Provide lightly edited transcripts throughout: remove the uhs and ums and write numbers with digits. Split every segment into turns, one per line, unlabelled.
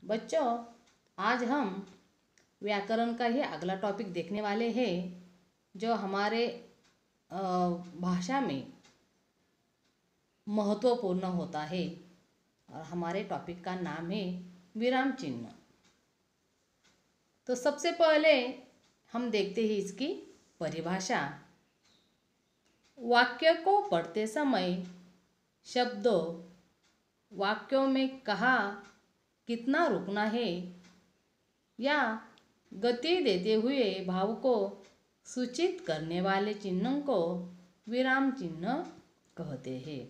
बच्चों, आज हम व्याकरण का ही अगला टॉपिक देखने वाले हैं जो हमारे भाषा में महत्वपूर्ण होता है। और हमारे टॉपिक का नाम है विराम चिन्ह। तो सबसे पहले हम देखते हैं इसकी परिभाषा। वाक्य को पढ़ते समय शब्दों, वाक्यों में कहाँ कितना रुकना है या गति देते हुए भाव को सूचित करने वाले चिन्हों को विराम चिन्ह कहते हैं।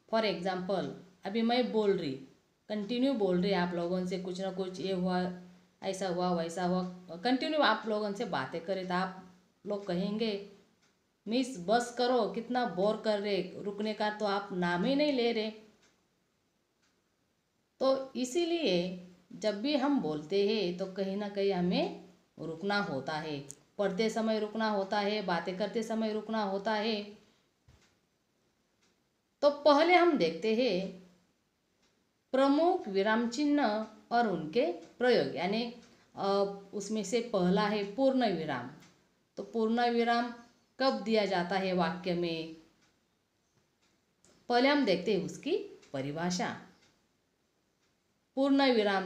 फॉर एग्जाम्पल, अभी मैं बोल रही, कंटिन्यू बोल रही आप लोगों से, कुछ ना कुछ ये हुआ, ऐसा हुआ, वैसा हुआ, कंटिन्यू आप लोगों से बातें करें तो आप लोग कहेंगे मिस बस करो, कितना बोर कर रहे, रुकने का तो आप नाम ही नहीं ले रहे। तो इसीलिए जब भी हम बोलते हैं तो कहीं ना कहीं हमें रुकना होता है। पढ़ते समय रुकना होता है, बातें करते समय रुकना होता है। तो पहले हम देखते हैं प्रमुख विराम चिन्ह और उनके प्रयोग, यानी उसमें से पहला है पूर्ण विराम। तो पूर्ण विराम कब दिया जाता है वाक्य में, पहले हम देखते हैं उसकी परिभाषा। पूर्ण विराम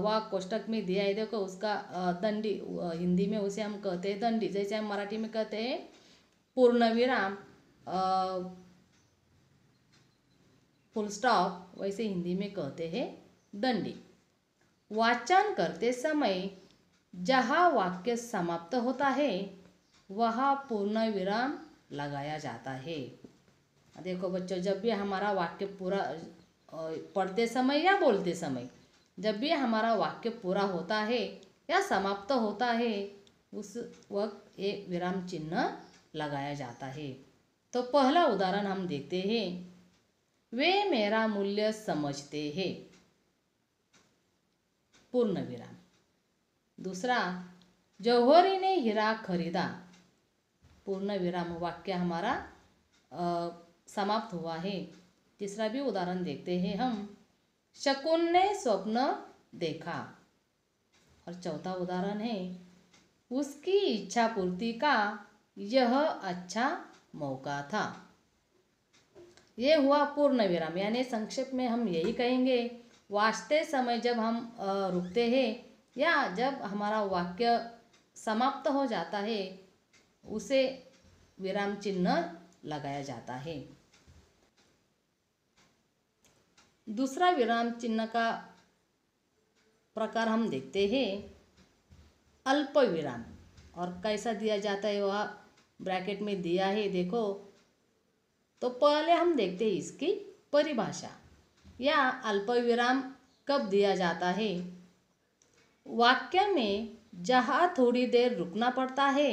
वाक कोष्टक में दिया है, देखो उसका दंडी, हिंदी में उसे हम कहते हैं दंडी, जैसे हम मराठी में कहते हैं पूर्ण विराम फुल स्टॉप, वैसे हिंदी में कहते हैं दंडी। वाचन करते समय जहाँ वाक्य समाप्त होता है वहाँ पूर्ण विराम लगाया जाता है। देखो बच्चों, जब भी हमारा वाक्य पूरा पढ़ते समय या बोलते समय जब भी हमारा वाक्य पूरा होता है या समाप्त होता है उस वक्त एक विराम चिन्ह लगाया जाता है। तो पहला उदाहरण हम देखते हैं, वे मेरा मूल्य समझते हैं, पूर्ण विराम। दूसरा, जौहरी ने हीरा खरीदा, पूर्ण विराम, वाक्य हमारा समाप्त हुआ है। तीसरा भी उदाहरण देखते हैं हम, शकुन ने स्वप्न देखा। और चौथा उदाहरण है, उसकी इच्छा पूर्ति का यह अच्छा मौका था। ये हुआ पूर्ण विराम, यानी संक्षेप में हम यही कहेंगे, वाचते समय जब हम रुकते हैं या जब हमारा वाक्य समाप्त हो जाता है उसे विराम चिन्ह लगाया जाता है। दूसरा विराम चिन्ह का प्रकार हम देखते हैं अल्प विराम, और कैसा दिया जाता है वह ब्रैकेट में दिया है, देखो। तो पहले हम देखते हैं इसकी परिभाषा, या अल्प विराम कब दिया जाता है, वाक्य में जहाँ थोड़ी देर रुकना पड़ता है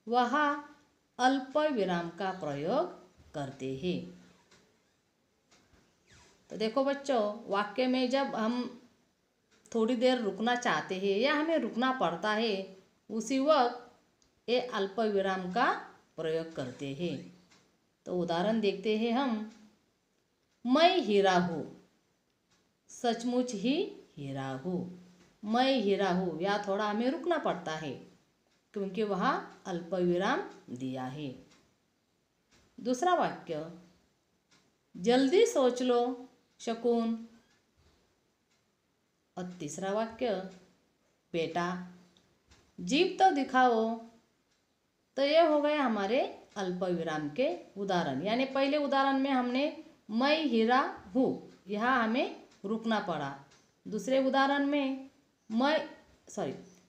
वहाँ अल्प विराम का प्रयोग करते हैं। तो देखो बच्चों, वाक्य में जब हम थोड़ी देर रुकना चाहते हैं या हमें रुकना पड़ता है उसी वक्त ये अल्प विराम का प्रयोग करते हैं। तो उदाहरण देखते हैं हम, मैं हीरा हूँ, सचमुच ही हीरा हूँ। मैं हीरा हूँ, या थोड़ा हमें रुकना पड़ता है क्योंकि वहाँ अल्प विराम दिया है। दूसरा वाक्य, जल्दी सोच लो शकुन। और तीसरा वाक्य, बेटा जीभ तो दिखाओ। तो ये हो गए हमारे अल्प विराम के उदाहरण। यानी पहले उदाहरण में हमने मैं हीरा हूँ, यहाँ हमें रुकना पड़ा। दूसरे उदाहरण में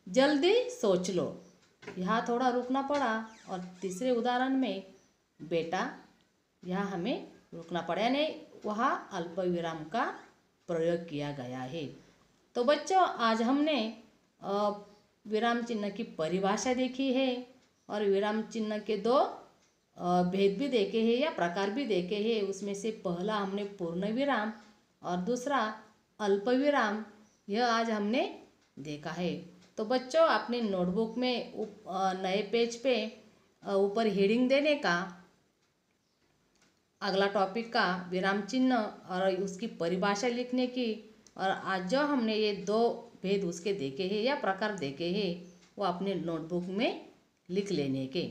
जल्दी सोच लो, यहाँ थोड़ा रुकना पड़ा। और तीसरे उदाहरण में बेटा, यहाँ हमें रुकना पड़ा, यानी वहाँ अल्प विराम का प्रयोग किया गया है। तो बच्चों, आज हमने विराम चिन्ह की परिभाषा देखी है और विराम चिन्ह के दो भेद भी देखे हैं या प्रकार भी देखे हैं। उसमें से पहला हमने पूर्ण विराम और दूसरा अल्प विराम, यह आज हमने देखा है। तो बच्चों, अपने नोटबुक में नए पेज पे ऊपर हेडिंग देने का अगला टॉपिक का विराम चिन्ह और उसकी परिभाषा लिखने की। और आज जो हमने ये 2 भेद उसके देखे हैं या प्रकार देखे हैं वो अपने नोटबुक में लिख लेने के।